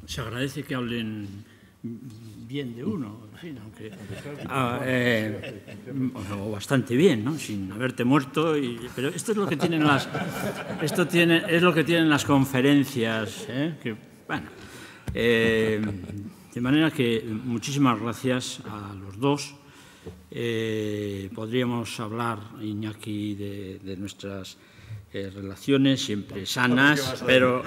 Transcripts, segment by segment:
se agradece que hablen bien de uno, en fin, aunque o bastante bien, ¿no? Sin haberte muerto. Pero esto es lo que tienen es lo que tienen las conferencias, que, bueno, de manera que muchísimas gracias a los dos. Podríamos hablar, Iñaki, de nuestras relaciones siempre sanas, pero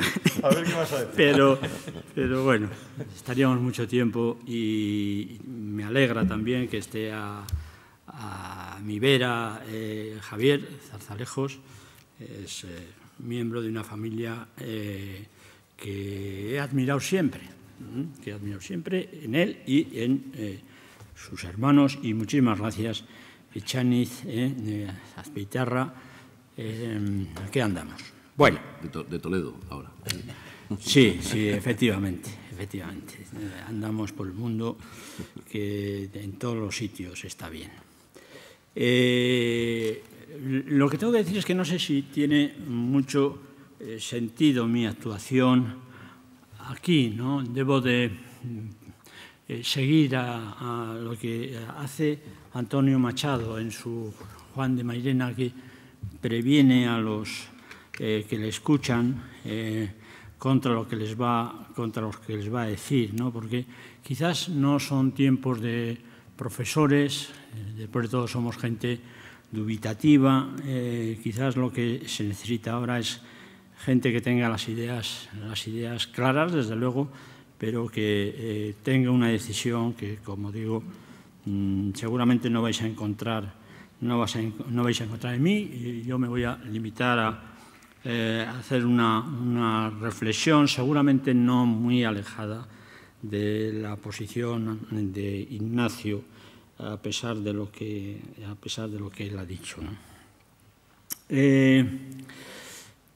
bueno, estaríamos mucho tiempo, y me alegra también que esté a mi vera Javier Zarzalejos. Es miembro de una familia que he admirado siempre en él y en sus hermanos, y muchísimas gracias, Echaniz, de Azpeitarra. ¿Qué andamos? Bueno. De Toledo, ahora. Sí, efectivamente. Andamos por el mundo, que en todos los sitios está bien. Lo que tengo que decir es que no sé si tiene mucho sentido mi actuación aquí, ¿no? Debo de seguir a lo que hace Antonio Machado en su Juan de Mairena, que previene a los que le escuchan contra lo que les va a decir, ¿no? Porque quizás no son tiempos de profesores, después de todo somos gente dubitativa, quizás lo que se necesita ahora es gente que tenga las ideas claras, desde luego, pero que tenga una decisión que, como digo, seguramente no vais a encontrar en mí. Y yo me voy a limitar a hacer una reflexión seguramente no muy alejada de la posición de Ignacio, a pesar de lo que él ha dicho, ¿no?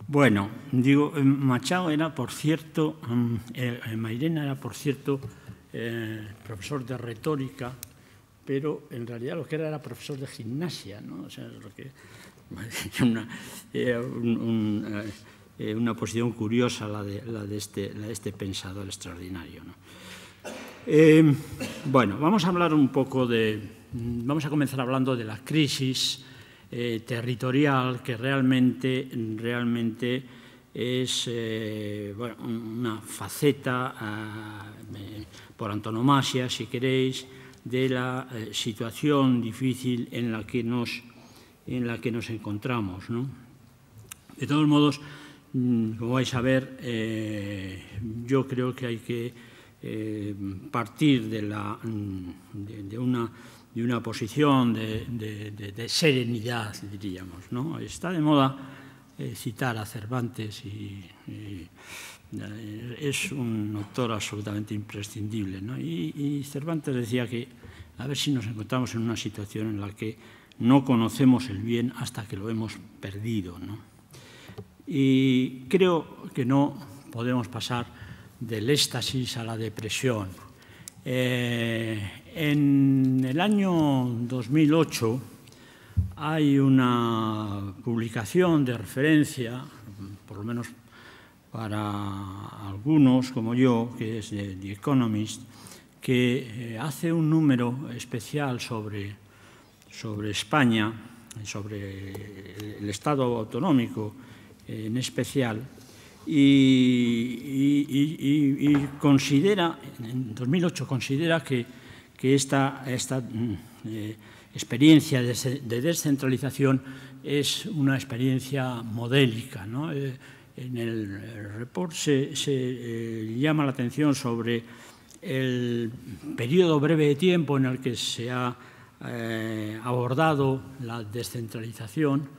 Bueno, digo, Machado era, por cierto, Mairena era, por cierto, profesor de retórica, pero en realidad lo que era profesor de gimnasia, ¿no? O sea, lo que una posición curiosa la de este pensador extraordinario, ¿no? Bueno, vamos a hablar un poco vamos a comenzar hablando de la crisis territorial, que realmente es bueno, una faceta por antonomasia, si queréis, de la situación difícil en la que nos encontramos, ¿no? De todos modos, como vais a ver, yo creo que hay que partir de una posición de serenidad, diríamos, ¿no? Está de moda citar a Cervantes, y es un autor absolutamente imprescindible, ¿no? Y Cervantes decía que a ver si nos encontramos en una situación en la que no conocemos el bien hasta que lo hemos perdido, ¿no? Y creo que no podemos pasar del éxtasis a la depresión. En el año 2008 hay una publicación de referencia, por lo menos para algunos como yo, que es de The Economist, que hace un número especial sobre España, sobre el Estado autonómico en especial, y considera, en 2008 considera que esta experiencia de descentralización es una experiencia modélica, ¿no? En el report se llama la atención sobre el periodo breve de tiempo en el que se ha abordado la descentralización.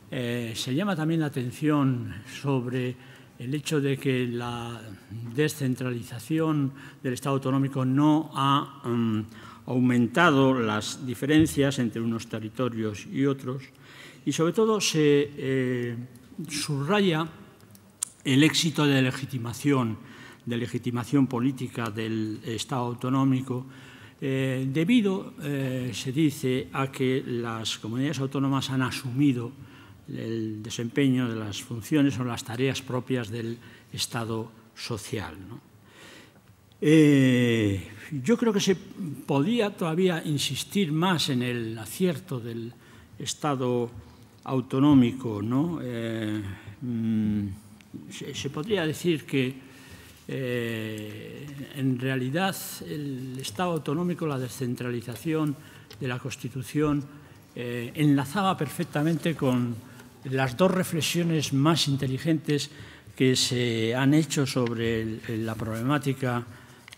Se llama también la atención sobre el hecho de que la descentralización del Estado autonómico no ha aumentado las diferencias entre unos territorios y otros, y sobre todo se subraya el éxito de legitimación política del Estado autonómico, debido, se dice, a que las comunidades autónomas han asumido el desempeño de las funciones o las tareas propias del Estado social, ¿no? Yo creo que se podía todavía insistir más en el acierto del Estado autonómico, ¿no? Se podría decir que en realidad el Estado autonómico, la descentralización de la Constitución, enlazaba perfectamente con las dos reflexiones más inteligentes que se han hecho sobre la problemática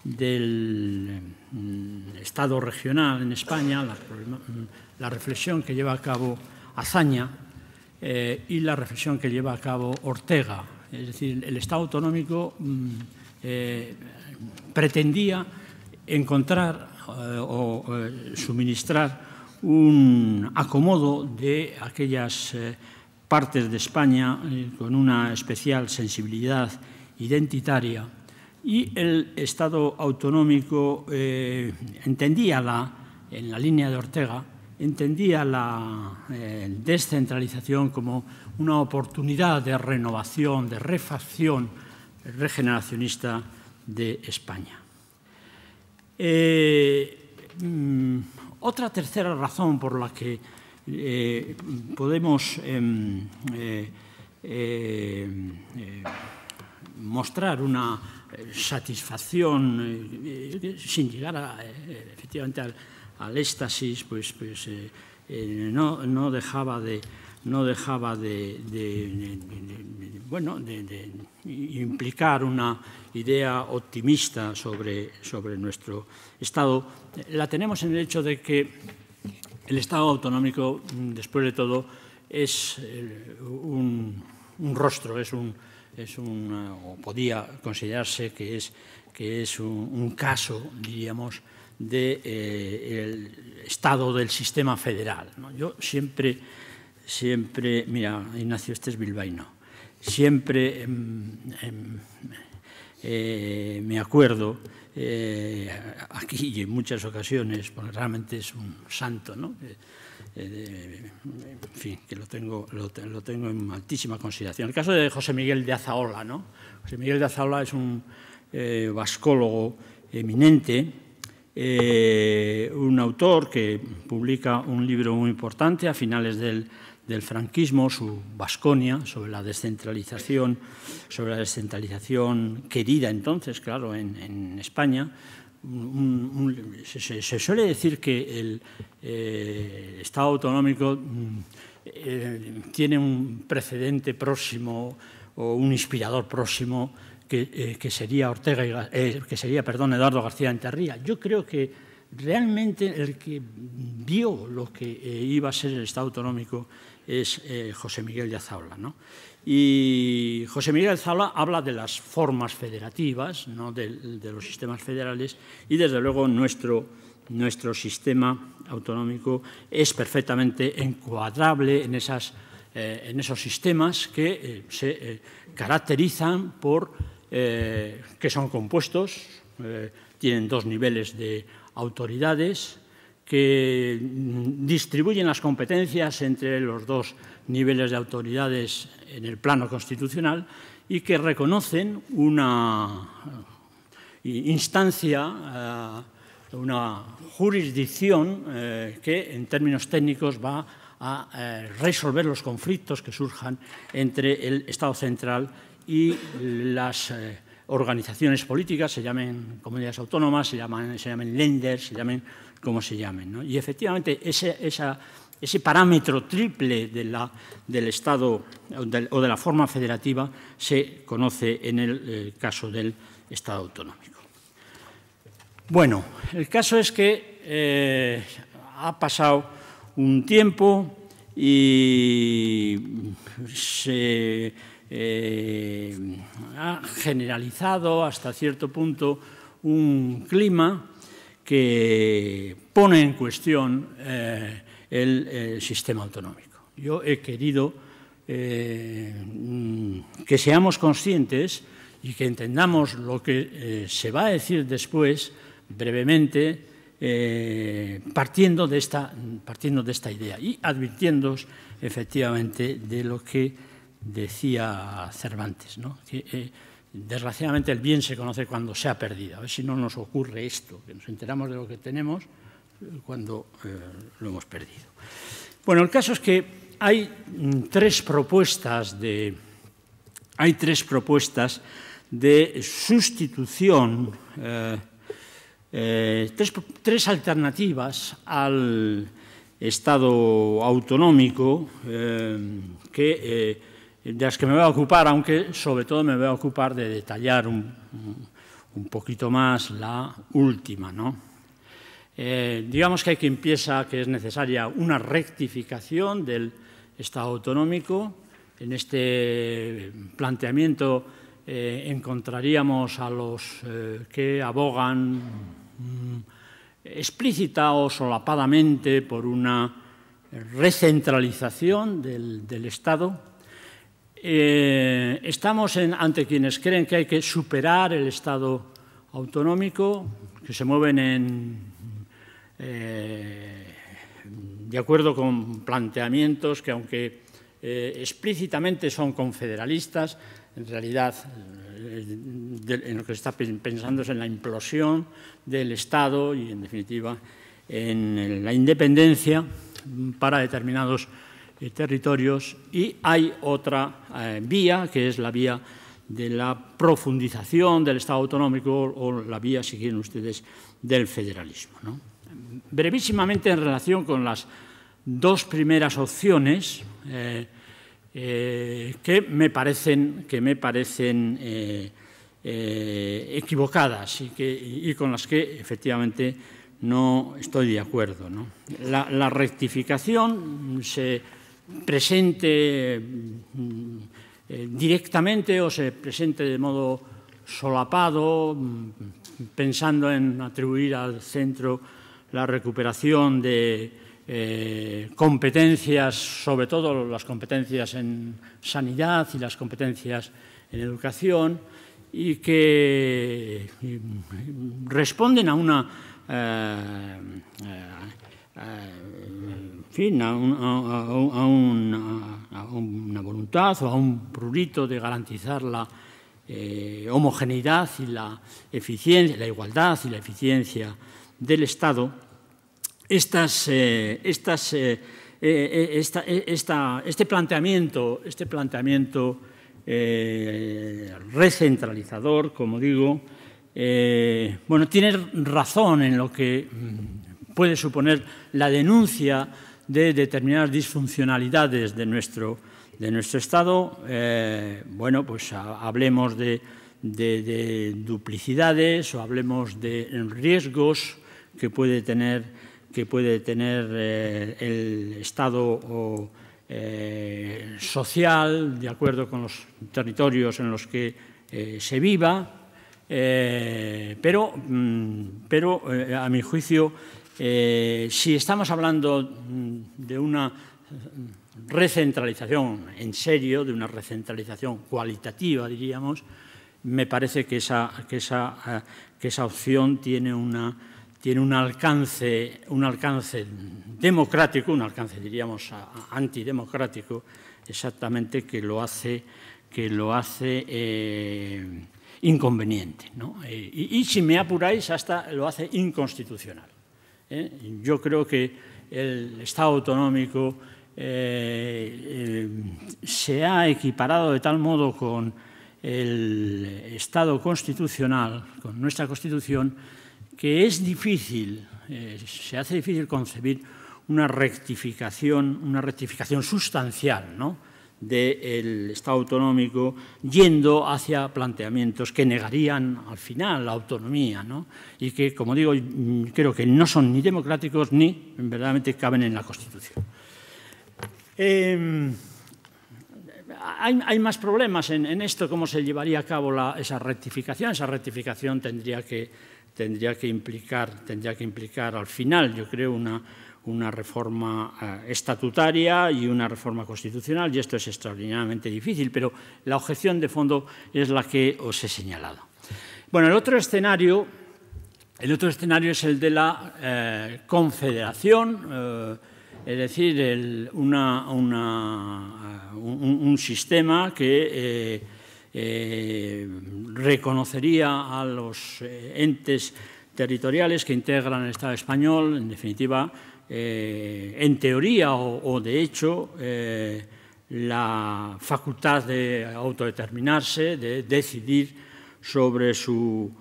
del Estado regional en España, la reflexión que lleva a cabo Azaña y la reflexión que lleva a cabo Ortega. Es decir, el Estado autonómico pretendía encontrar o suministrar un acomodo de aquellas partes de España con una especial sensibilidad identitaria, y el Estado autonómico entendía en la línea de Ortega, entendía la descentralización como una oportunidad de renovación, de refacción regeneracionista de España. Otra tercera razón por la que podemos mostrar una satisfacción sin llegar efectivamente al éxtasis, pues no dejaba de implicar una idea optimista sobre nuestro Estado. La tenemos en el hecho de que el Estado autonómico, después de todo, es un rostro, o podía considerarse que es un caso, diríamos, del Estado del sistema federal, ¿no? Yo siempre, mira, Ignacio, este es bilbaíno, siempre me acuerdo, aquí y en muchas ocasiones, porque realmente es un santo, ¿no? En fin, que lo tengo en altísima consideración. El caso de José Miguel de Azaola, ¿no? José Miguel de Azaola es un vascólogo eminente, un autor que publica un libro muy importante a finales del franquismo, su Vasconia, sobre la descentralización querida entonces, claro, en España. Se suele decir que el Estado autonómico tiene un precedente próximo o un inspirador próximo que sería Eduardo García Enterría. Yo creo que realmente el que vio lo que iba a ser el Estado autonómico es José Miguel de Azaola, ¿no? Y José Miguel de Azaola habla de las formas federativas, ¿no? de los sistemas federales, y desde luego nuestro sistema autonómico es perfectamente encuadrable en esos sistemas que se caracterizan por que son compuestos, tienen dos niveles de autoridades, que distribuyen las competencias entre los dos niveles de autoridades en el plano constitucional y que reconocen una instancia, una jurisdicción que en términos técnicos va a resolver los conflictos que surjan entre el Estado central y las organizaciones políticas, se llamen comunidades autónomas, se llamen Länder, se llamen como se llamen, ¿no? Y efectivamente ese parámetro triple del Estado o de la forma federativa se conoce en el caso del Estado autonómico. Bueno, el caso es que ha pasado un tiempo y se ha generalizado hasta cierto punto un clima que pone en cuestión el sistema autonómico. Yo he querido que seamos conscientes y que entendamos lo que se va a decir después, brevemente, partiendo de esta idea y advirtiéndoos efectivamente de lo que decía Cervantes, ¿no? desgraciadamente el bien se conoce cuando se ha perdido. A ver si no nos ocurre esto, que nos enteramos de lo que tenemos cuando lo hemos perdido. Bueno, el caso es que hay tres propuestas de sustitución, tres alternativas al Estado autonómico de las que me voy a ocupar, aunque sobre todo me voy a ocupar de detallar un poquito más la última, ¿no? Digamos que hay quien piensa que es necesaria una rectificación del Estado autonómico. En este planteamiento encontraríamos a los que abogan explícita o solapadamente por una recentralización del Estado. Estamos ante quienes creen que hay que superar el Estado autonómico, que se mueven de acuerdo con planteamientos que, aunque explícitamente son confederalistas, en realidad en lo que se está pensando es en la implosión del Estado y, en definitiva, en la independencia para determinados territorios. Y hay otra vía, que es la vía de la profundización del Estado autonómico o la vía, si quieren ustedes, del federalismo, ¿no? Brevísimamente, en relación con las dos primeras opciones, que me parecen equivocadas y con las que efectivamente no estoy de acuerdo, ¿no? La rectificación se presente directamente o se presente de modo solapado, pensando en atribuir al centro la recuperación de competencias, sobre todo las competencias en sanidad y las competencias en educación, y que responden a una una voluntad o a un prurito de garantizar la homogeneidad y la eficiencia, la igualdad y la eficiencia del Estado. Este planteamiento recentralizador, como digo, bueno, tiene razón en lo que puede suponer la denuncia de determinadas disfuncionalidades de nuestro Estado. Bueno, pues hablemos de duplicidades o hablemos de riesgos que puede tener el Estado social, de acuerdo con los territorios en los que se viva, pero a mi juicio, si estamos hablando de una recentralización en serio, de una recentralización cualitativa, diríamos, me parece que esa opción tiene un alcance democrático, un alcance, diríamos, antidemocrático, exactamente, que lo hace inconveniente, ¿no? Y si me apuráis, hasta lo hace inconstitucional. Yo creo que el Estado autonómico se ha equiparado de tal modo con el Estado constitucional, con nuestra Constitución, que es difícil, se hace difícil concebir una rectificación sustancial, ¿no?, del Estado autonómico, yendo hacia planteamientos que negarían al final la autonomía, ¿no?, y que, como digo, creo que no son ni democráticos ni verdaderamente caben en la Constitución. Hay más problemas en esto, cómo se llevaría a cabo esa rectificación. Esa rectificación tendría que implicar al final, yo creo, una reforma estatutaria y una reforma constitucional, y esto es extraordinariamente difícil, pero la objeción de fondo es la que os he señalado. Bueno, el otro escenario es el de la confederación, es decir, un sistema que reconocería a los entes territoriales que integran el Estado español, en definitiva, en teoría o de hecho, la facultad de autodeterminarse, de decidir sobre su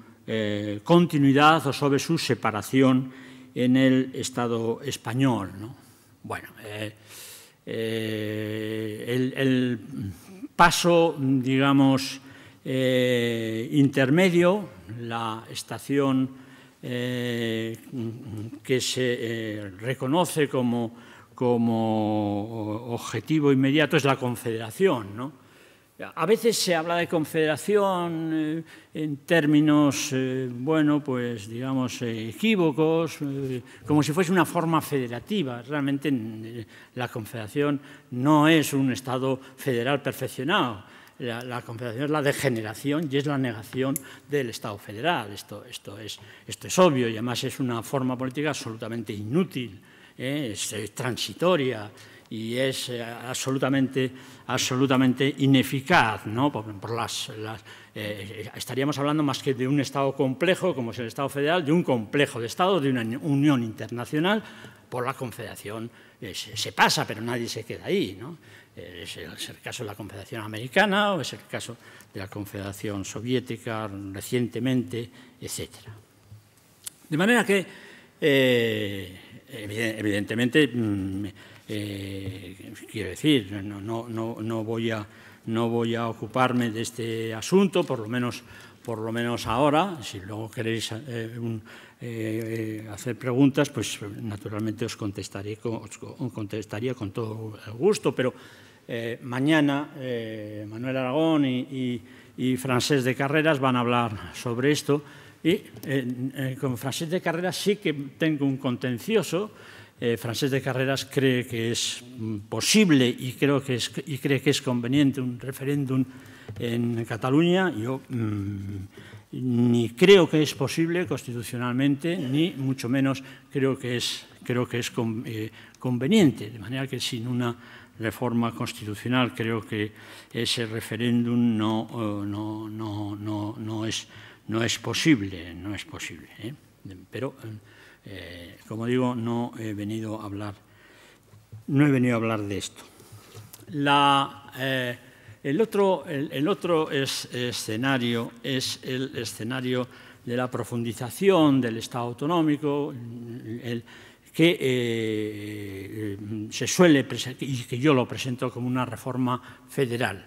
continuidad o sobre su separación en el Estado español, ¿no? Bueno, el paso, digamos, intermedio, la estación que se reconoce como objetivo inmediato es la confederación, ¿no? A veces se habla de confederación en términos, bueno, pues digamos equívocos, como si fuese una forma federativa. Realmente la confederación no es un Estado federal perfeccionado. La confederación es la degeneración y es la negación del Estado federal. Esto es obvio y además es una forma política absolutamente inútil, es transitoria y es absolutamente ineficaz, ¿no? Estaríamos hablando más que de un Estado complejo, como es el Estado federal, de un complejo de Estado, de una unión internacional. Por la confederación se pasa, pero nadie se queda ahí, ¿no? Es el caso de la Confederación Americana o es el caso de la Confederación Soviética recientemente, etc. De manera que, evidentemente, quiero decir, no voy a ocuparme de este asunto, por lo menos ahora. Si luego queréis hacer preguntas, pues naturalmente os contestaría con todo el gusto, pero mañana Manuel Aragón y Francesc de Carreras van a hablar sobre esto y con Francesc de Carreras sí que tengo un contencioso. Francesc de Carreras cree que es posible y cree que es conveniente un referéndum en Cataluña. Yo ni creo que es posible constitucionalmente, ni mucho menos creo que es conveniente. De manera que sin una reforma constitucional creo que ese referéndum no es posible. Pero como digo, no he venido a hablar de esto. El otro escenario es el escenario de la profundización del Estado autonómico, que se suele presentar y que yo lo presento como una reforma federal.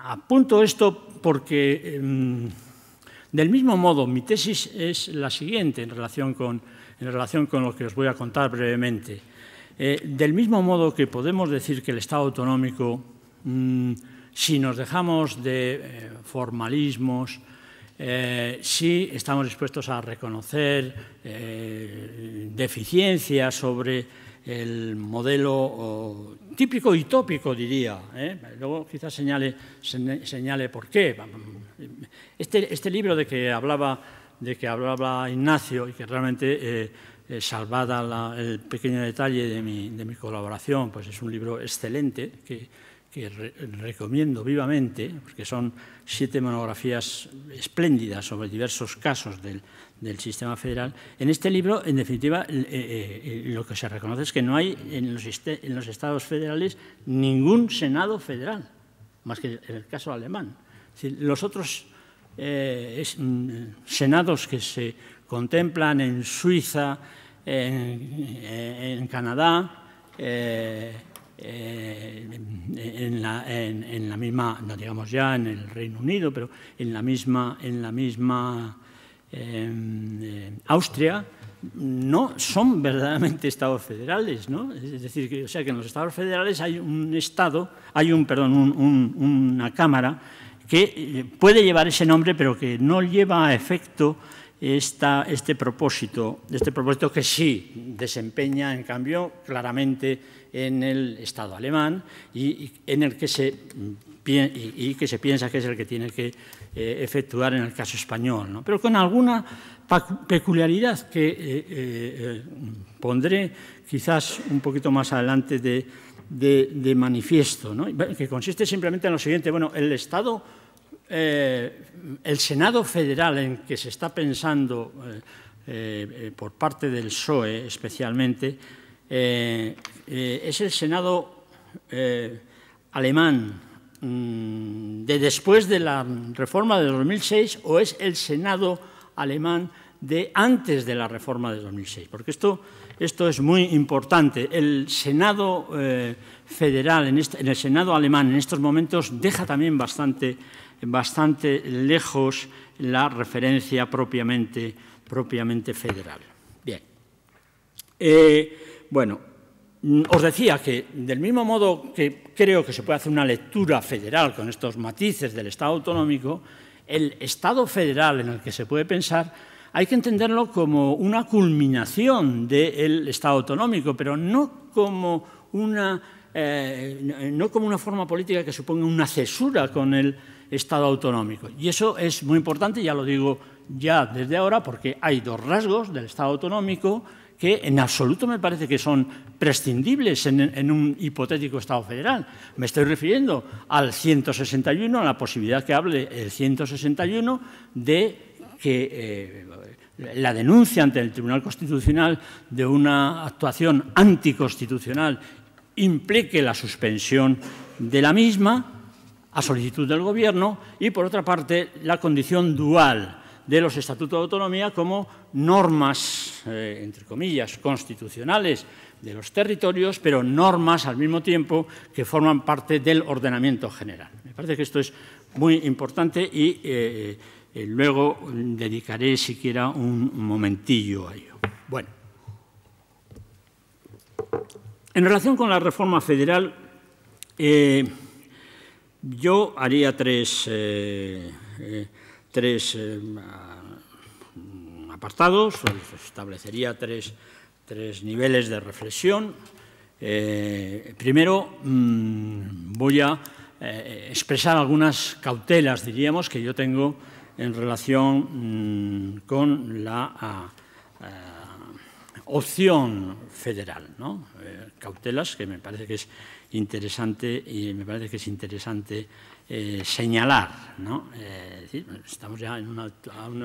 Apunto esto porque, del mismo modo, mi tesis es la siguiente en relación con lo que os voy a contar brevemente. Del mismo modo que podemos decir que el Estado autonómico, si nos dejamos de formalismos, si estamos dispuestos a reconocer deficiencias sobre el modelo típico y tópico, diría. Luego quizás señale por qué. Este libro de que hablaba Ignacio y que realmente, salvada el pequeño detalle de mi colaboración, pues es un libro excelente que recomiendo vivamente, porque son 7 monografías espléndidas sobre diversos casos del sistema federal. En este libro, en definitiva, lo que se reconoce es que no hay en los estados federales ningún senado federal, más que en el caso alemán. Es decir, los otros senados que se contemplan en Suiza, en Canadá, en la misma, no digamos ya en el Reino Unido, pero en la misma Austria, no son verdaderamente estados federales, ¿no? Es decir, que en los estados federales hay una cámara que puede llevar ese nombre, pero que no lleva a efecto este propósito que sí desempeña, en cambio, claramente en el Estado alemán y en el que se y que se piensa que es el que tiene que efectuar en el caso español, ¿no? Pero con alguna peculiaridad que pondré quizás un poquito más adelante de manifiesto, ¿no? Que consiste simplemente en lo siguiente. Bueno, el Senado federal en que se está pensando por parte del PSOE especialmente es el Senado alemán de después de la reforma de 2006 o es el Senado alemán de antes de la reforma de 2006, porque esto es muy importante. El Senado federal, en el Senado alemán en estos momentos deja también bastante lejos la referencia propiamente federal. Bien. Bueno, os decía que del mismo modo que creo que se puede hacer una lectura federal con estos matices del Estado autonómico, el Estado federal en el que se puede pensar hay que entenderlo como una culminación del Estado autonómico, pero no como una forma política que suponga una cesura con el Estado autonómico. Y eso es muy importante, ya lo digo ya desde ahora, porque hay dos rasgos del Estado autonómico que en absoluto me parece que son prescindibles en un hipotético Estado federal. Me estoy refiriendo al 161, a la posibilidad que hable el 161 de que la denuncia ante el Tribunal Constitucional de una actuación anticonstitucional implique la suspensión de la misma a solicitud del Gobierno y, por otra parte, la condición dual de los estatutos de autonomía como normas, entre comillas, constitucionales de los territorios, pero normas al mismo tiempo que forman parte del ordenamiento general. Me parece que esto es muy importante y luego dedicaré siquiera un momentillo a ello. Bueno, en relación con la reforma federal, yo haría tres apartados, establecería tres niveles de reflexión. Primero, voy a expresar algunas cautelas, diríamos, que yo tengo en relación con la opción federal, ¿no? Cautelas que me parece que es interesante señalar, ¿no? Es decir, estamos ya a una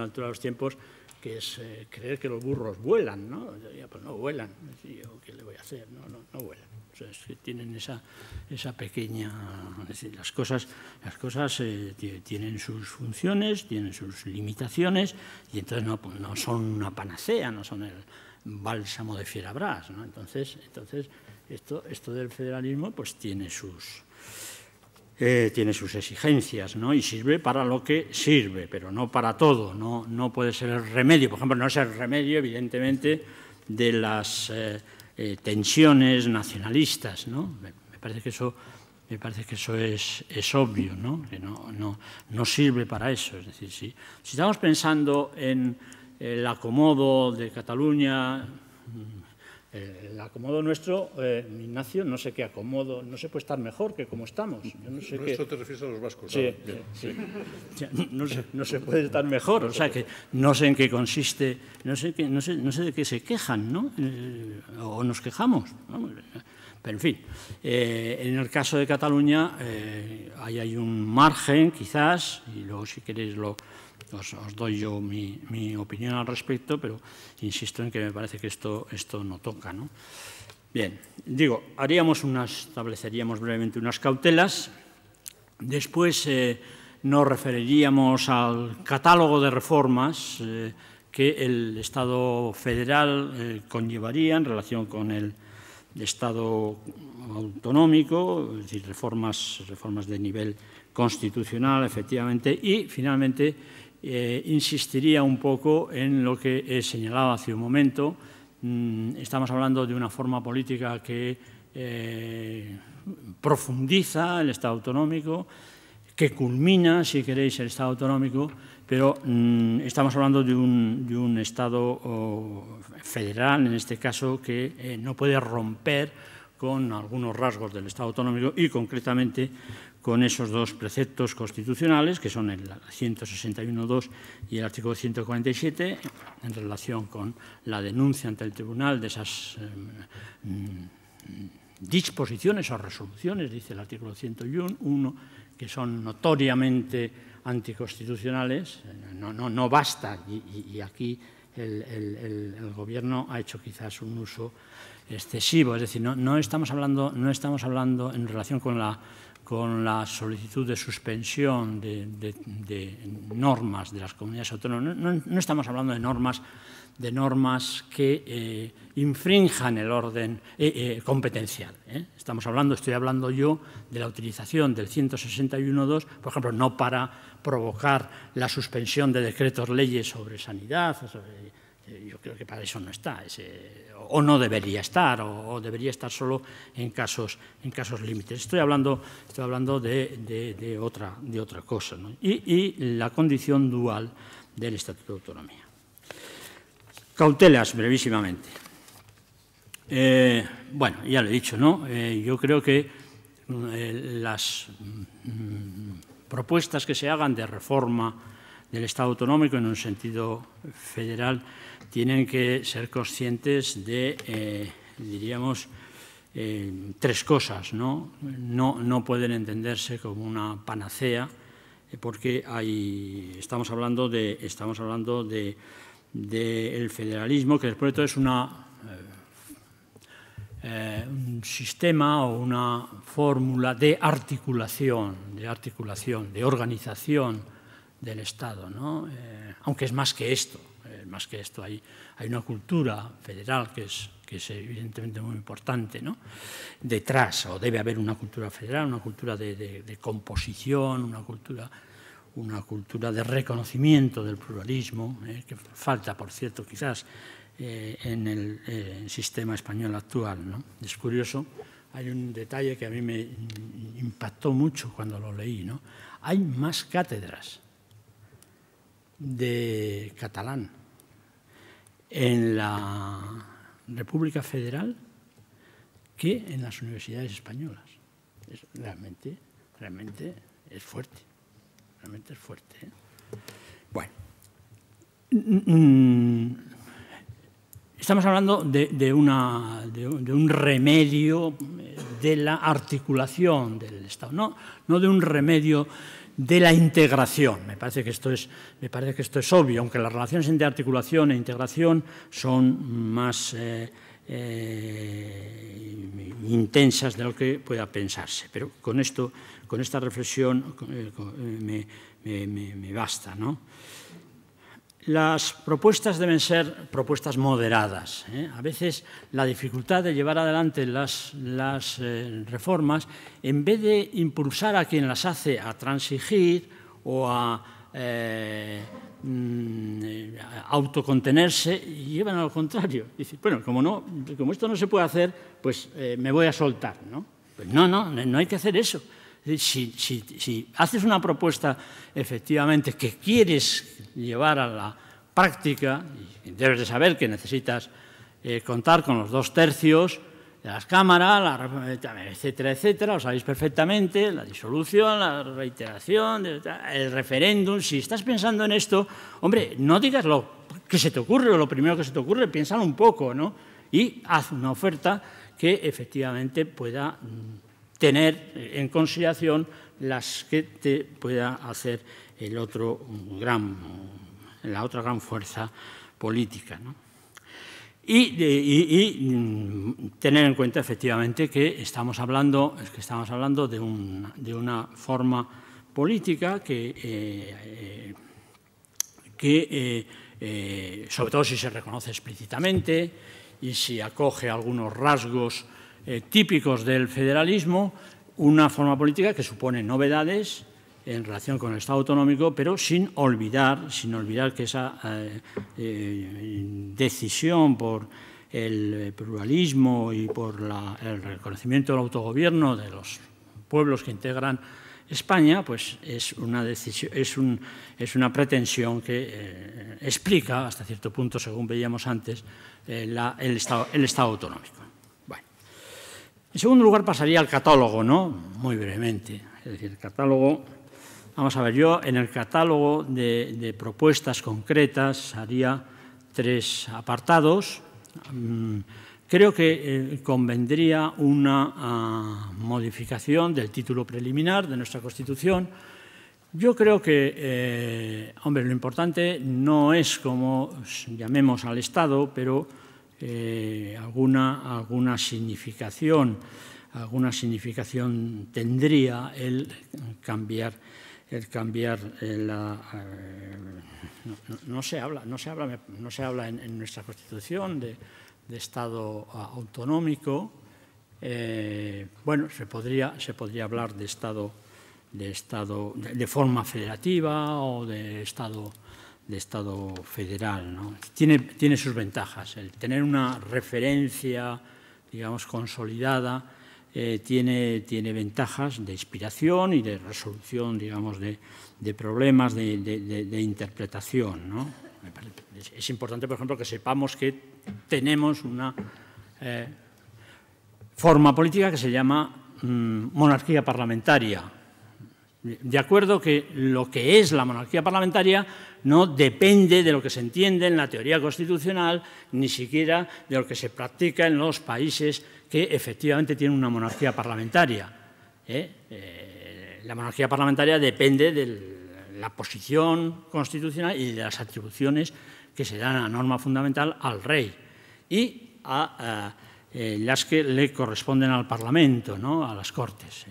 altura de los tiempos que es creer que los burros vuelan, ¿no? Pues no vuelan, ¿qué le voy a hacer? No vuelan. O sea, es que tienen esa pequeña... Es decir, las cosas tienen sus funciones, tienen sus limitaciones y entonces no son una panacea, no son el bálsamo de Fierabras, ¿no? Entonces esto del federalismo pues tiene sus exigencias, ¿no? Y sirve para lo que sirve, pero no para todo, no puede ser el remedio. Por ejemplo, no es el remedio, evidentemente, de las tensiones nacionalistas, ¿no? Me parece que eso es obvio, ¿no? Que no sirve para eso. Es decir, si estamos pensando en el acomodo de Cataluña, el acomodo nuestro, Ignacio, no sé qué acomodo, no se puede estar mejor que como estamos. Yo no sé ¿Nuestro te refieres a los vascos? Sí, sí. No se puede estar mejor, o sea que no sé en qué consiste, no sé de qué se quejan, ¿no? O nos quejamos, ¿no? Pero, en fin, en el caso de Cataluña ahí hay un margen, quizás, y luego, si queréis, os doy yo mi opinión al respecto, pero insisto en que me parece que esto no toca, ¿no? Bien, digo, estableceríamos brevemente unas cautelas, después nos referiríamos al catálogo de reformas que el Estado federal conllevaría en relación con el Estado autonómico, es decir, reformas de nivel constitucional, efectivamente, y finalmente insistiría un poco en lo que he señalado hace un momento. Estamos hablando de una forma política que profundiza el Estado autonómico, que culmina, si queréis, el Estado autonómico, pero estamos hablando de un Estado federal, en este caso, que no puede romper con algunos rasgos del Estado autonómico y, concretamente, con esos dos preceptos constitucionales, que son el 161.2 y el artículo 147, en relación con la denuncia ante el tribunal de esas disposiciones o resoluciones, dice el artículo 101, que son notoriamente anticonstitucionales. No basta, y aquí el Gobierno ha hecho quizás un uso excesivo. Es decir, no estamos hablando en relación con la solicitud de suspensión de normas de las comunidades autónomas. No estamos hablando de normas que infrinjan el orden competencial. Estoy hablando yo de la utilización del 161.2, por ejemplo, no para provocar la suspensión de decretos leyes sobre sanidad. Yo creo que para eso no está, o no debería estar, o debería estar solo en casos límites. Estoy hablando de otra cosa, ¿no? Y la condición dual del Estatuto de Autonomía. Cautelas, brevísimamente. Bueno, ya lo he dicho, ¿no? Yo creo que las propuestas que se hagan de reforma del Estado autonómico en un sentido federal tienen que ser conscientes de, diríamos, tres cosas, ¿no? No pueden entenderse como una panacea, porque estamos hablando del federalismo, que después de todo es un sistema o una fórmula de articulación, de organización del Estado, ¿no? Aunque es más que esto. Hay una cultura federal que es evidentemente muy importante, ¿no? Detrás, o debe haber una cultura federal, una cultura de composición, una cultura de reconocimiento del pluralismo, que falta, por cierto, quizás en el sistema español actual, ¿no? Es curioso, hay un detalle que a mí me impactó mucho cuando lo leí, ¿no? Hay más cátedras de catalán en la República Federal que en las universidades españolas. Realmente es fuerte. Realmente es fuerte, ¿eh? Bueno. Estamos hablando de un remedio de la articulación del Estado, no de un remedio de la integración. Me parece que esto es obvio, aunque las relaciones entre articulación e integración son más intensas de lo que pueda pensarse. Pero con esta reflexión me basta, ¿no? Las propuestas deben ser propuestas moderadas, ¿eh? A veces la dificultad de llevar adelante las reformas, en vez de impulsar a quien las hace a transigir o a autocontenerse, llevan al contrario. Dicen, bueno, como esto no se puede hacer, pues me voy a soltar, ¿no? Pues no hay que hacer eso. Si haces una propuesta efectivamente que quieres llevar a la práctica, y debes de saber que necesitas contar con los 2/3 de las cámaras, etcétera, lo sabéis perfectamente, la disolución, la reiteración, el referéndum. Si estás pensando en esto, hombre, no digas lo que se te ocurre o lo primero que se te ocurre, piénsalo un poco, ¿no? Y haz una oferta que efectivamente pueda tener en consideración las que te pueda hacer la otra gran fuerza política, ¿no? Y tener en cuenta efectivamente que estamos hablando de una forma política que sobre todo si se reconoce explícitamente y si acoge algunos rasgos típicos del federalismo, una forma política que supone novedades en relación con el Estado autonómico, pero sin olvidar que esa decisión por el pluralismo y por el reconocimiento del autogobierno de los pueblos que integran España, pues es una pretensión que explica hasta cierto punto, según veíamos antes, el Estado autonómico. En segundo lugar, pasaría al catálogo, ¿no? Muy brevemente. Es decir, el catálogo, vamos a ver, yo en el catálogo de propuestas concretas haría 3 apartados. Creo que convendría una modificación del título preliminar de nuestra Constitución. Yo creo que, hombre, lo importante no es cómo llamemos al Estado, pero alguna significación tendría el cambiar la... No se habla en nuestra Constitución de Estado autonómico. Bueno, se podría hablar de Estado de forma federativa o de Estado federal, ¿no? Tiene sus ventajas. El tener una referencia, digamos, consolidada, tiene ventajas de inspiración y de resolución, digamos, de problemas de interpretación, ¿no? Es importante, por ejemplo, que sepamos que tenemos una forma política que se llama monarquía parlamentaria. De acuerdo que lo que es la monarquía parlamentaria no depende de lo que se entiende en la teoría constitucional, ni siquiera de lo que se practica en los países que efectivamente tienen una monarquía parlamentaria. La monarquía parlamentaria depende de la posición constitucional y de las atribuciones que se dan a la norma fundamental al rey y a las que le corresponden al Parlamento, ¿no? A las Cortes.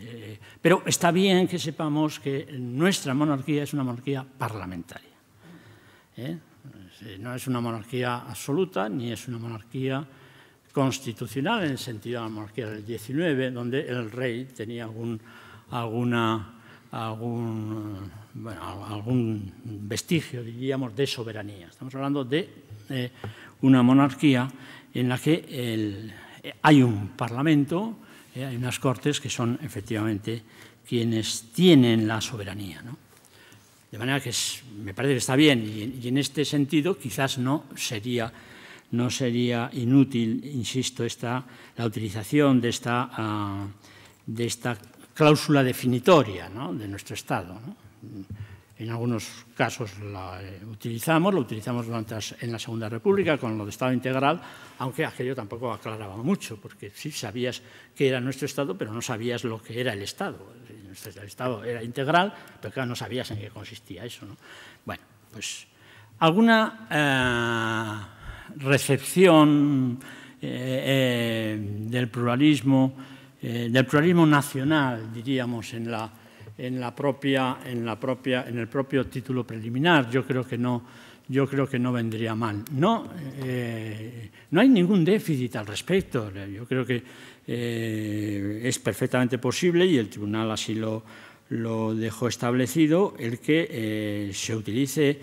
Pero está bien que sepamos que nuestra monarquía es una monarquía parlamentaria. No es una monarquía absoluta, ni es una monarquía constitucional en el sentido de la monarquía del 19, donde el rey tenía algún vestigio, diríamos, de soberanía. Estamos hablando de una monarquía en la que hay un Parlamento, hay unas Cortes que son efectivamente quienes tienen la soberanía, ¿no? De manera que me parece que está bien y en este sentido quizás no sería inútil, insisto, la utilización de esta cláusula definitoria, ¿no? De nuestro Estado, ¿no? En algunos casos lo utilizamos en la Segunda República con lo de Estado integral, aunque aquello tampoco aclaraba mucho, porque sí sabías que era nuestro Estado, pero no sabías lo que era el Estado. El Estado era integral, pero claro, no sabías en qué consistía eso, ¿no? Bueno, pues alguna recepción del pluralismo nacional, diríamos, en el propio título preliminar, yo creo que no vendría mal. No hay ningún déficit al respecto. Yo creo que es perfectamente posible, y el tribunal así lo dejó establecido, el que se utilice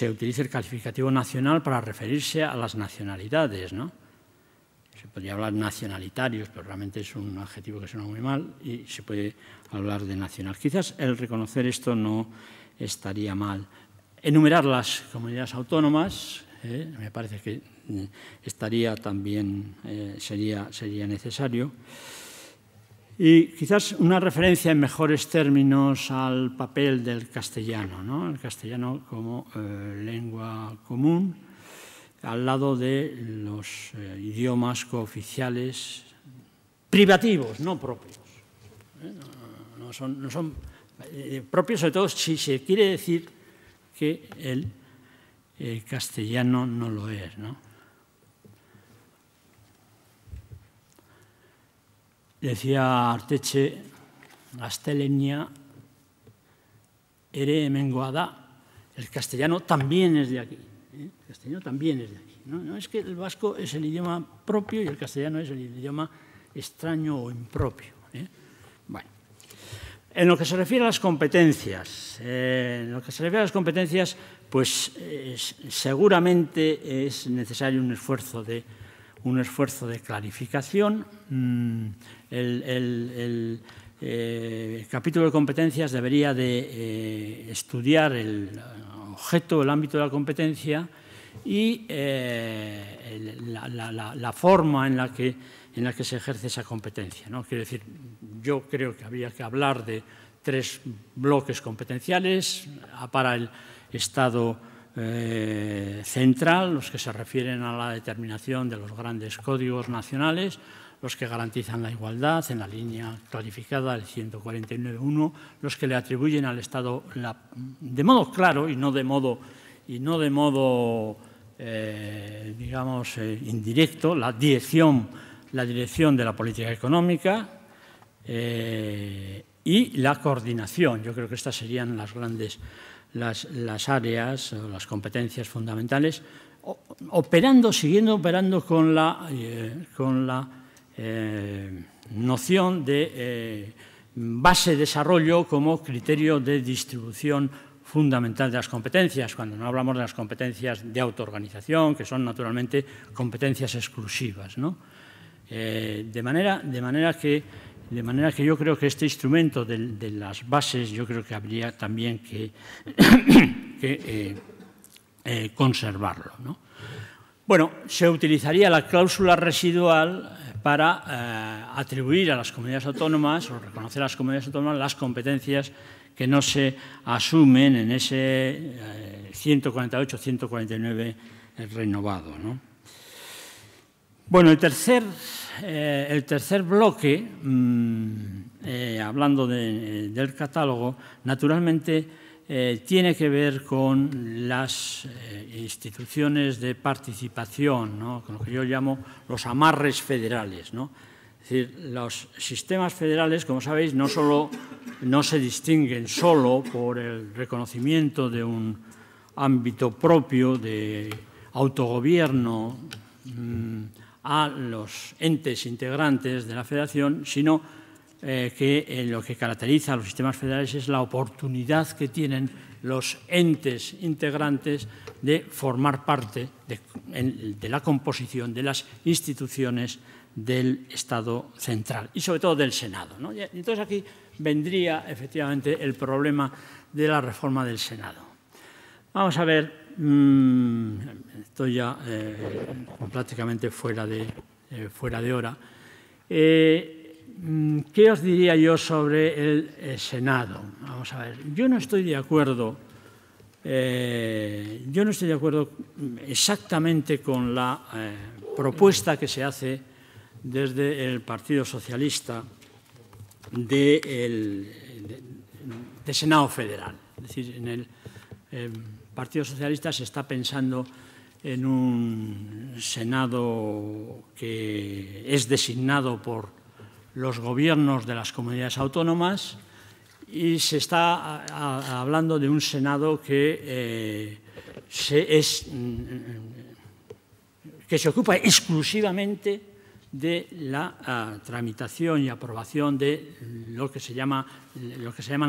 el calificativo nacional para referirse a las nacionalidades, ¿no? Se podría hablar nacionalitarios, pero realmente es un adjetivo que suena muy mal y se puede hablar de nacional. Quizás el reconocer esto no estaría mal. Enumerar las comunidades autónomas, me parece que estaría también, sería necesario. Y quizás una referencia en mejores términos al papel del castellano, ¿no? El castellano como lengua común, al lado de los idiomas cooficiales privativos, no propios. No son propios, sobre todo si se quiere decir que el castellano no lo es, ¿no? Decía Arteche, gaztelania ere hemengoa da, el castellano también es de aquí. El castellano también es de aquí. No es que el vasco es el idioma propio y el castellano es el idioma extraño o impropio. Bueno, en lo que se refiere a las competencias, pues seguramente es necesario un esfuerzo de clarificación. El capítulo de competencias debería de estudiar el objeto, el ámbito de la competencia y la forma en la que se ejerce esa competencia, ¿no? Quiero decir, yo creo que habría que hablar de 3 bloques competenciales, para el Estado central, los que se refieren a la determinación de los grandes códigos nacionales, los que garantizan la igualdad en la línea clarificada del 149.1, los que le atribuyen al Estado de modo claro y no de modo digamos, indirecto, la dirección de la política económica y la coordinación. Yo creo que estas serían las grandes las áreas o las competencias fundamentales, siguiendo operando con la noción de base-desarrollo como criterio de distribución fundamental de las competencias, cuando no hablamos de las competencias de autoorganización, que son naturalmente competencias exclusivas, ¿no? De manera que yo creo que este instrumento de las bases, yo creo que habría también que conservarlo, ¿no? Bueno, se utilizaría la cláusula residual para atribuir a las comunidades autónomas o reconocer a las comunidades autónomas las competencias que no se asumen en ese 148-149 renovado, ¿no? Bueno, el tercer bloque, hablando del catálogo, naturalmente tiene que ver con las instituciones de participación, ¿no? Con lo que yo llamo los amarres federales, ¿no? Es decir, los sistemas federales, como sabéis, no se distinguen solo por el reconocimiento de un ámbito propio de autogobierno a los entes integrantes de la federación, sino que lo que caracteriza a los sistemas federales es la oportunidad que tienen los entes integrantes de formar parte de la composición de las instituciones del Estado central y sobre todo del Senado, ¿no? Y entonces aquí vendría efectivamente el problema de la reforma del Senado. Vamos a ver, estoy ya prácticamente fuera de hora. ¿Qué os diría yo sobre el Senado? Vamos a ver, yo no estoy de acuerdo exactamente con la propuesta que se hace desde el Partido Socialista de Senado federal. Es decir, en el Partido Socialista se está pensando en un Senado que es designado por los gobiernos de las comunidades autónomas y se está hablando de un Senado que se ocupa exclusivamente de la tramitación y aprobación de lo que se llaman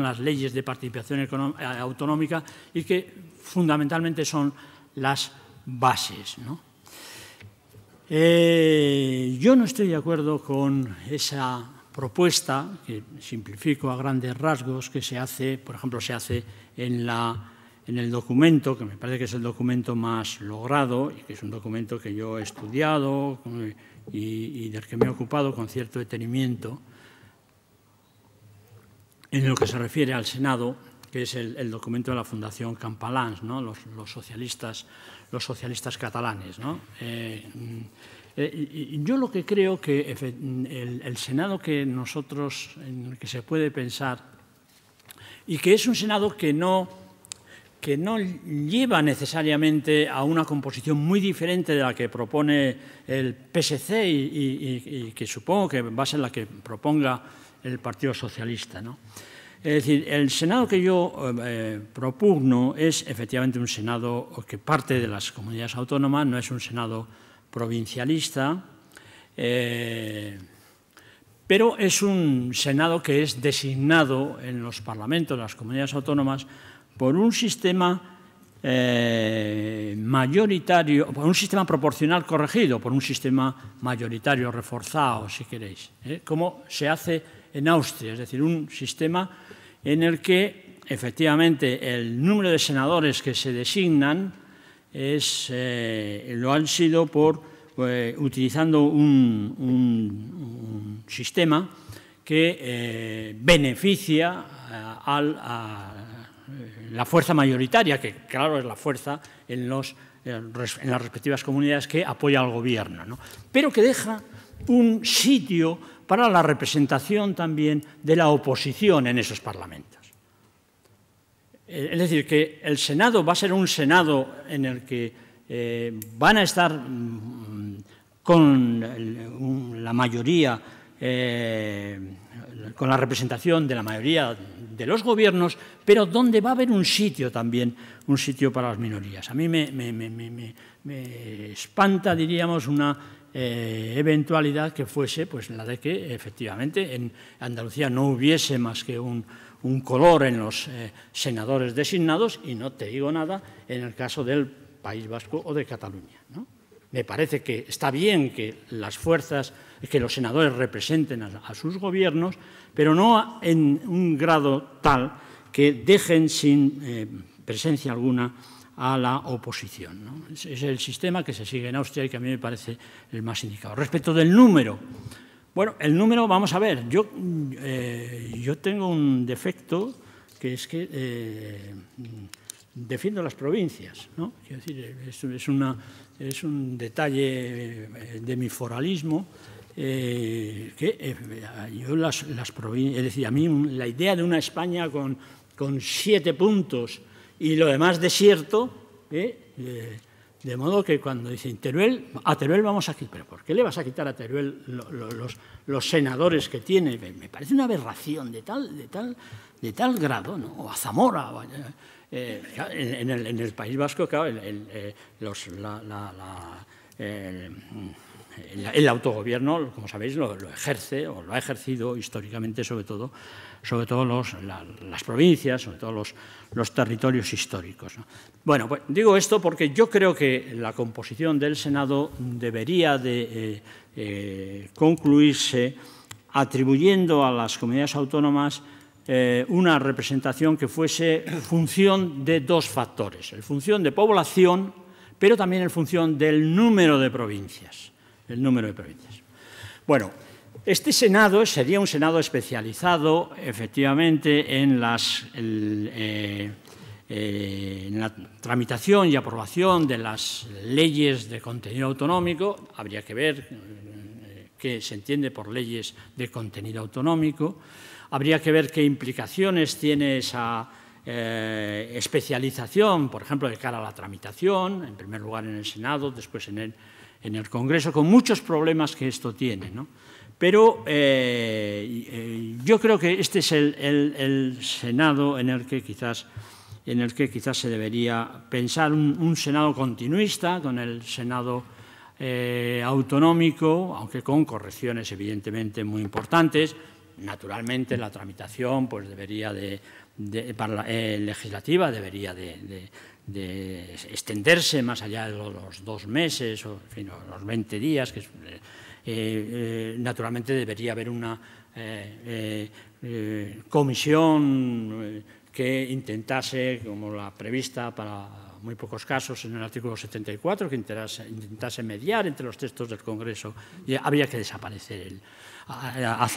las leyes de participación autonómica y que fundamentalmente son las bases, ¿no? Yo no estoy de acuerdo con esa propuesta, que simplifico a grandes rasgos, que se hace, por ejemplo, en el documento, que me parece que es el documento más logrado y que es un documento que yo he estudiado y del que me he ocupado con cierto detenimiento, en lo que se refiere al Senado, que es el documento de la Fundación Campalans, ¿no? los socialistas catalanes, ¿no? Yo lo que creo que el Senado en el que se puede pensar, y que es un Senado que no lleva necesariamente a una composición muy diferente de la que propone el PSC y que supongo que va a ser la que proponga el Partido Socialista, ¿no? Es decir, el Senado que yo propugno es efectivamente un Senado que parte de las comunidades autónomas, no es un Senado provincialista, pero es un Senado que es designado en los parlamentos de las comunidades autónomas por un sistema mayoritario, por un sistema proporcional corregido, por un sistema mayoritario reforzado, si queréis, como se hace en Austria, es decir, un sistema en el que efectivamente el número de senadores que se designan lo han sido utilizando un sistema que beneficia a la fuerza mayoritaria, que claro es la fuerza en las respectivas comunidades que apoya al gobierno, ¿no? Pero que deja un sitio para la representación también de la oposición en esos parlamentos. Es decir, que el Senado va a ser un Senado en el que van a estar con la mayoría, con la representación de la mayoría de los gobiernos, pero donde va a haber un sitio también, un sitio para las minorías. A mí me espanta, diríamos, una eventualidad que fuese pues, la de que efectivamente en Andalucía no hubiese más que un color en los senadores designados y no te digo nada en el caso del País Vasco o de Cataluña, ¿no? Me parece que está bien que las fuerzas, que los senadores representen a sus gobiernos, pero no en un grado tal que dejen sin presencia alguna a la oposición, ¿no? Es el sistema que se sigue en Austria y que a mí me parece el más indicado. Respecto del número, bueno, el número, vamos a ver, yo tengo un defecto que es que defiendo las provincias, ¿no? Quiero decir, es un detalle de mi foralismo que yo las provincias, es decir, a mí la idea de una España con 7 puntos y lo demás desierto, de modo que cuando dicen a Teruel vamos a quitar, ¿pero por qué le vas a quitar a Teruel los senadores que tiene? Me parece una aberración de tal grado, ¿no? O a Zamora. En el País Vasco, claro, el autogobierno, como sabéis, lo ejerce o lo ha ejercido históricamente, sobre todo las provincias, sobre todo los territorios históricos, ¿no? Bueno, pues digo esto porque yo creo que la composición del Senado debería de concluirse atribuyendo a las comunidades autónomas una representación que fuese función de 2 factores, en función de población, pero también en función del número de provincias. Bueno, este Senado sería un Senado especializado, efectivamente, en la tramitación y aprobación de las leyes de contenido autonómico. Habría que ver qué se entiende por leyes de contenido autonómico. Habría que ver qué implicaciones tiene esa especialización, por ejemplo, de cara a la tramitación, en primer lugar en el Senado, después en el Congreso, con muchos problemas que esto tiene, ¿no? Pero yo creo que este es el Senado en el que quizás se debería pensar un Senado continuista con el Senado autonómico, aunque con correcciones evidentemente muy importantes. Naturalmente, la tramitación pues, legislativa debería de extenderse más allá de los 2 meses o en fin, los 20 días, que naturalmente debería haber una comisión que intentase, como la prevista para muy pocos casos en el artículo 74, que intentase mediar entre los textos del Congreso, y habría que hacer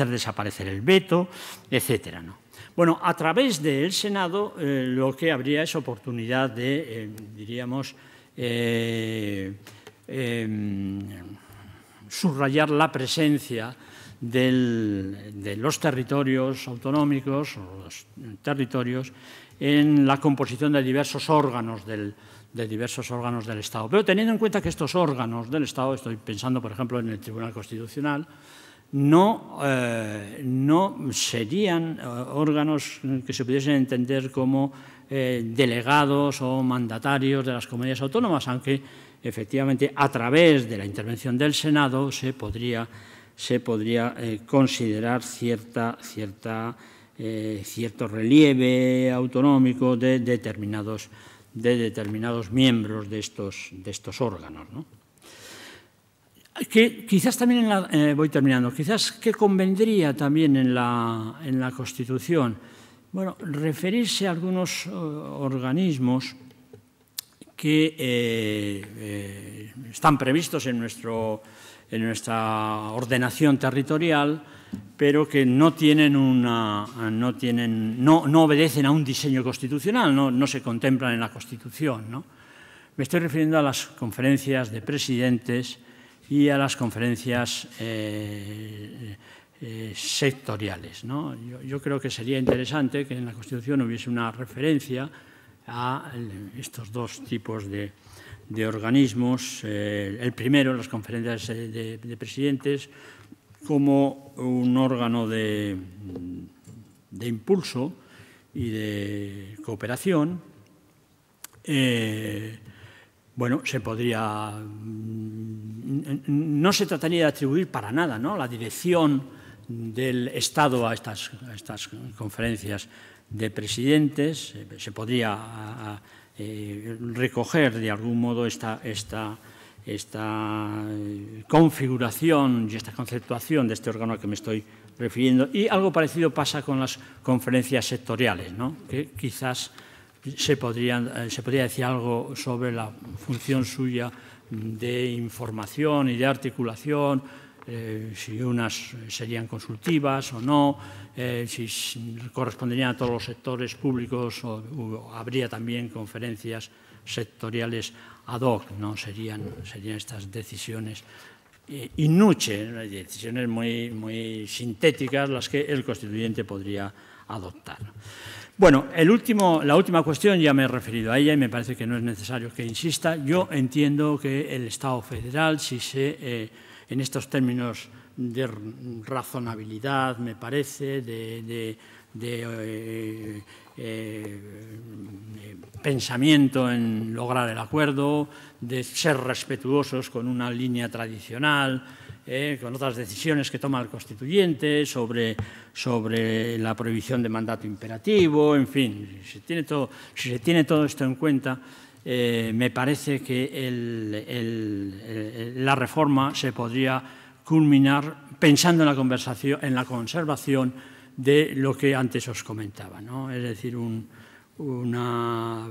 desaparecer el veto, etcétera, ¿no? Bueno, a través del Senado lo que habría es oportunidad de, diríamos, subrayar la presencia de los territorios autonómicos o los territorios en la composición de diversos órganos del Estado. Pero teniendo en cuenta que estos órganos del Estado, estoy pensando, por ejemplo, en el Tribunal Constitucional, no serían órganos que se pudiesen entender como delegados o mandatarios de las comunidades autónomas, aunque efectivamente a través de la intervención del Senado se podría considerar cierto relieve autonómico de determinados miembros de estos órganos, ¿no? Que quizás también, voy terminando, quizás que convendría también en la Constitución, bueno, referirse a algunos organismos que están previstos en nuestra ordenación territorial, pero que no obedecen a un diseño constitucional, no se contemplan en la Constitución, ¿no? Me estoy refiriendo a las conferencias de presidentes y a las conferencias sectoriales, ¿no? Yo creo que sería interesante que en la Constitución hubiese una referencia a estos dos tipos de organismos. El primero, las conferencias de presidentes, como un órgano de impulso y de cooperación. Bueno, no se trataría de atribuir para nada, ¿no?, la dirección del Estado a estas conferencias de presidentes. Se podría recoger de algún modo esta configuración y esta conceptuación de este órgano al que me estoy refiriendo. Y algo parecido pasa con las conferencias sectoriales, ¿no?, que quizás se podría decir algo sobre la función suya de información y de articulación, si unas serían consultivas o no, si corresponderían a todos los sectores públicos o habría también conferencias sectoriales ad hoc, ¿no? Serían estas decisiones in nuce, decisiones muy sintéticas las que el constituyente podría adoptar. Bueno, la última cuestión, ya me he referido a ella y me parece que no es necesario que insista. Yo entiendo que el Estado federal, en estos términos de razonabilidad, me parece, de pensamiento en lograr el acuerdo, de ser respetuosos con una línea tradicional, con otras decisiones que toma el constituyente sobre la prohibición de mandato imperativo, en fin, si se tiene todo esto en cuenta, me parece que la reforma se podría culminar pensando en la conservación de lo que antes os comentaba, ¿no? Es decir, una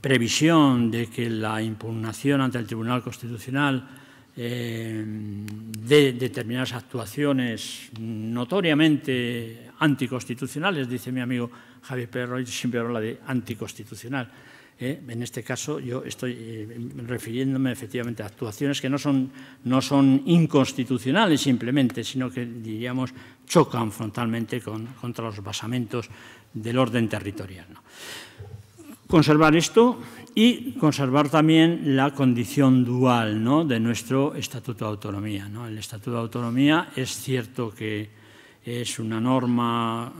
previsión de que la impugnación ante el Tribunal Constitucional de determinadas actuaciones notoriamente anticonstitucionales, dice mi amigo Javier Pérez Royo, siempre habla de anticonstitucional. En este caso yo estoy refiriéndome efectivamente a actuaciones que no son inconstitucionales simplemente, sino que, diríamos, chocan frontalmente contra los basamentos del orden territorial, ¿no? Conservar esto y conservar también la condición dual, ¿no?, de nuestro Estatuto de Autonomía, ¿no? El Estatuto de Autonomía es cierto que es una norma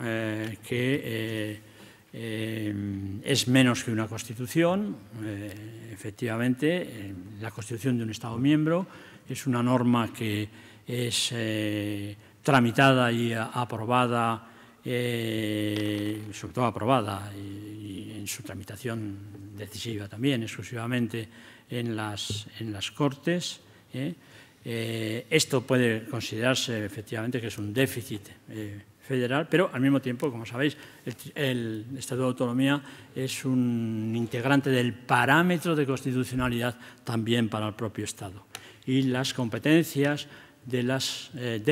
que es menos que una Constitución, efectivamente, la Constitución de un Estado miembro es una norma que es tramitada y aprobada, sobre todo aprobada y en su tramitación decisiva también, exclusivamente en las Cortes. Esto puede considerarse efectivamente que es un déficit federal, pero al mismo tiempo, como sabéis, el Estatuto de Autonomía es un integrante del parámetro de constitucionalidad también para el propio Estado. Y las competencias del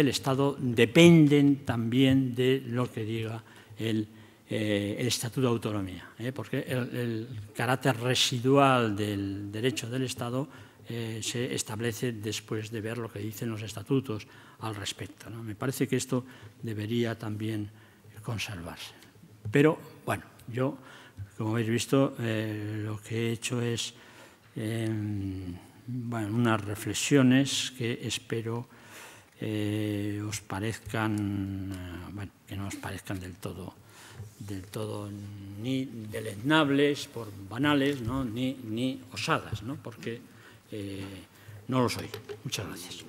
Estado dependen también de lo que diga el Estatuto de Autonomía, porque el carácter residual del derecho del Estado se establece después de ver lo que dicen los estatutos al respecto, ¿no? Me parece que esto debería también conservarse. Pero, bueno, yo, como habéis visto, lo que he hecho es unas reflexiones que espero os parezcan, que no os parezcan del todo ni deleznables por banales, ¿no?, ni osadas, ¿no?, porque no lo soy. Muchas gracias.